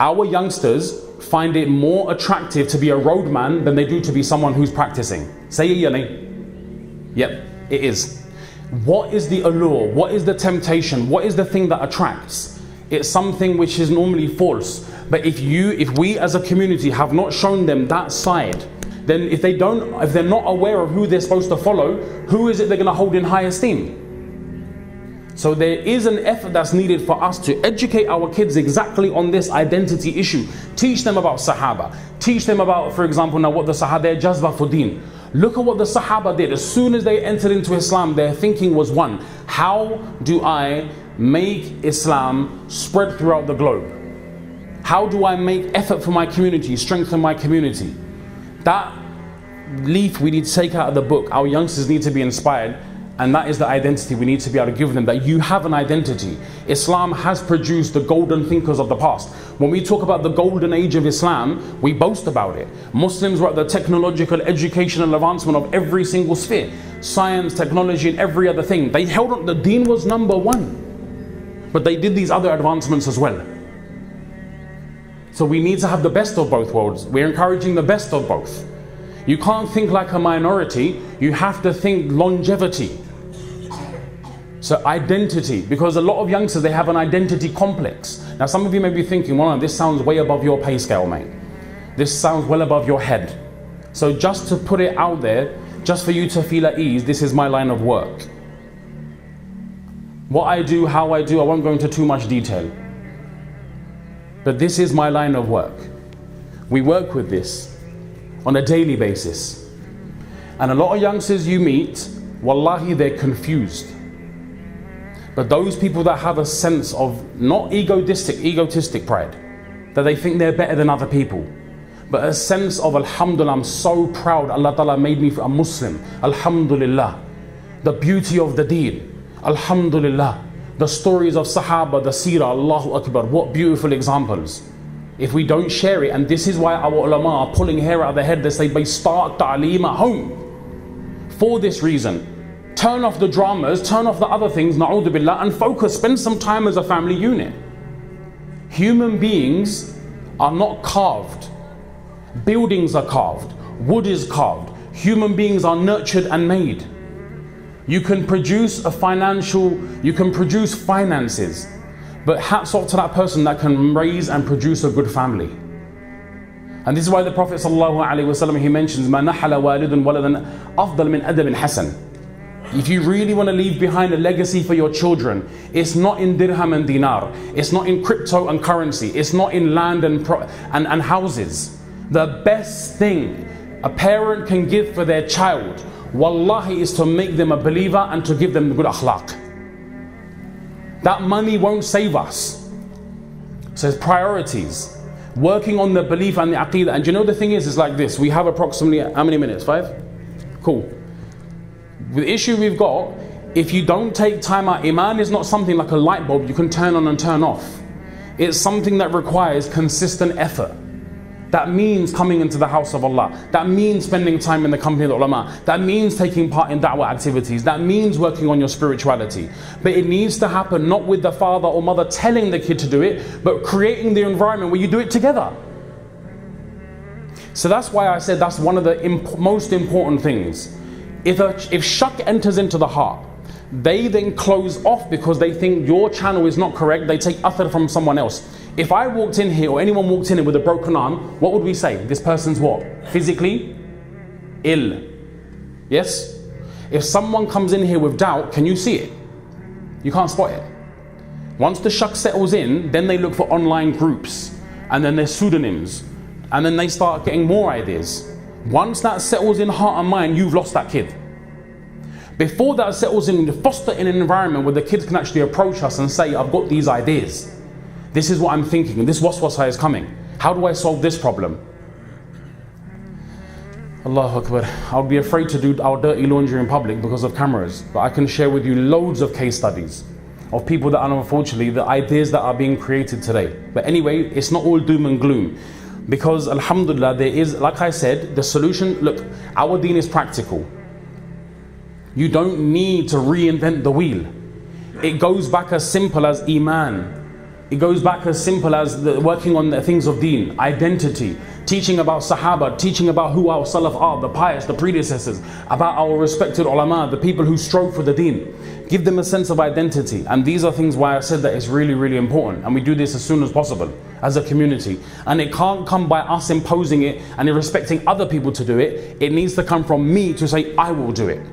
Our youngsters find it more attractive to be a roadman than they do to be someone who's practicing. Say it, Yanni. Yep, it is. What is the allure? What is the temptation? What is the thing that attracts? It's something which is normally false. But if we as a community have not shown them that side, then if they're not aware of who they're supposed to follow, who is it they're going to hold in high esteem? So there is an effort that's needed for us to educate our kids exactly on this identity issue. Teach them about Sahaba. Teach them about, for example, now what the Sahaba, their jazba for deen. Look at what the Sahaba did. As soon as they entered into Islam, their thinking was one: how do I make Islam spread throughout the globe? How do I make effort for my community, strengthen my community? That leaf we need to take out of the book. Our youngsters need to be inspired, and that is the identity we need to be able to give them, that you have an identity. Islam has produced the golden thinkers of the past. When we talk about the golden age of Islam, we boast about it. Muslims were at the technological, educational advancement of every single sphere. Science, technology, and every other thing. They held on, the deen was number one. But they did these other advancements as well. So we need to have the best of both worlds. We're encouraging the best of both. You can't think like a minority, you have to think longevity. So identity, because a lot of youngsters, they have an identity complex. Now some of you may be thinking, well, no, this sounds way above your pay scale, mate. This sounds well above your head. So just to put it out there, just for you to feel at ease, this is my line of work. What I do, how I do, I won't go into too much detail. But this is my line of work. We work with this on a daily basis. And a lot of youngsters you meet, wallahi, they're confused. But those people that have a sense of not egotistic pride, that they think they're better than other people, but a sense of alhamdulillah, I'm so proud Allah Ta'ala made me a Muslim, alhamdulillah. The beauty of the deen, alhamdulillah. The stories of Sahaba, the Seerah, Allahu Akbar, what beautiful examples. If we don't share it, and this is why our ulama are pulling hair out of their head, they say, start ta'aleem at home. For this reason, turn off the dramas, turn off the other things, na'udhu billah, and focus, spend some time as a family unit. Human beings are not carved. Buildings are carved. Wood is carved. Human beings are nurtured and made. You can produce finances, but hats off to that person that can raise and produce a good family. And this is why the Prophet ﷺ, he mentions, مَا نَحَلَ وَالِدٌ وَلَدًا أَفْضَلْ مِنْ أَدَبٍ حَسَنٍ. If you really want to leave behind a legacy for your children, it's not in dirham and dinar, it's not in crypto and currency, it's not in land and houses. The best thing a parent can give for their child, wallahi, is to make them a believer and to give them good akhlaq. That money won't save us. So it's priorities. Working on the belief and the aqeedah. And you know the thing is like this. We have approximately, how many minutes? 5? Cool. The issue we've got, if you don't take time out, iman is not something like a light bulb you can turn on and turn off. It's something that requires consistent effort. That means coming into the house of Allah. That means spending time in the company of the ulama. That means taking part in da'wah activities. That means working on your spirituality. But it needs to happen not with the father or mother telling the kid to do it, but creating the environment where you do it together. So that's why I said that's one of the most important things. If shak enters into the heart, they then close off because they think your channel is not correct. They take athar from someone else. If I walked in here or anyone walked in here with a broken arm, what would we say? This person's what? Physically ill. Yes? If someone comes in here with doubt, can you see it? You can't spot it. Once the shak settles in, then they look for online groups, and then their pseudonyms, and then they start getting more ideas. Once that settles in heart and mind, you've lost that kid. Before that settles in, you foster in an environment where the kids can actually approach us and say, I've got these ideas. This is what I'm thinking, and this waswasa is coming. How do I solve this problem? Allahu Akbar. I'll be afraid to do our dirty laundry in public because of cameras, but I can share with you loads of case studies of people that are, unfortunately, the ideas that are being created today. But anyway, it's not all doom and gloom, because alhamdulillah, there is, like I said, the solution. Look, our deen is practical. You don't need to reinvent the wheel. It goes back as simple as iman. It goes back as simple as working on the things of deen, identity, teaching about Sahaba, teaching about who our Salaf are, the pious, the predecessors, about our respected ulama, the people who strove for the deen. Give them a sense of identity. And these are things why I said that it's really, really important. And we do this as soon as possible as a community. And it can't come by us imposing it and expecting other people to do it. It needs to come from me to say, I will do it.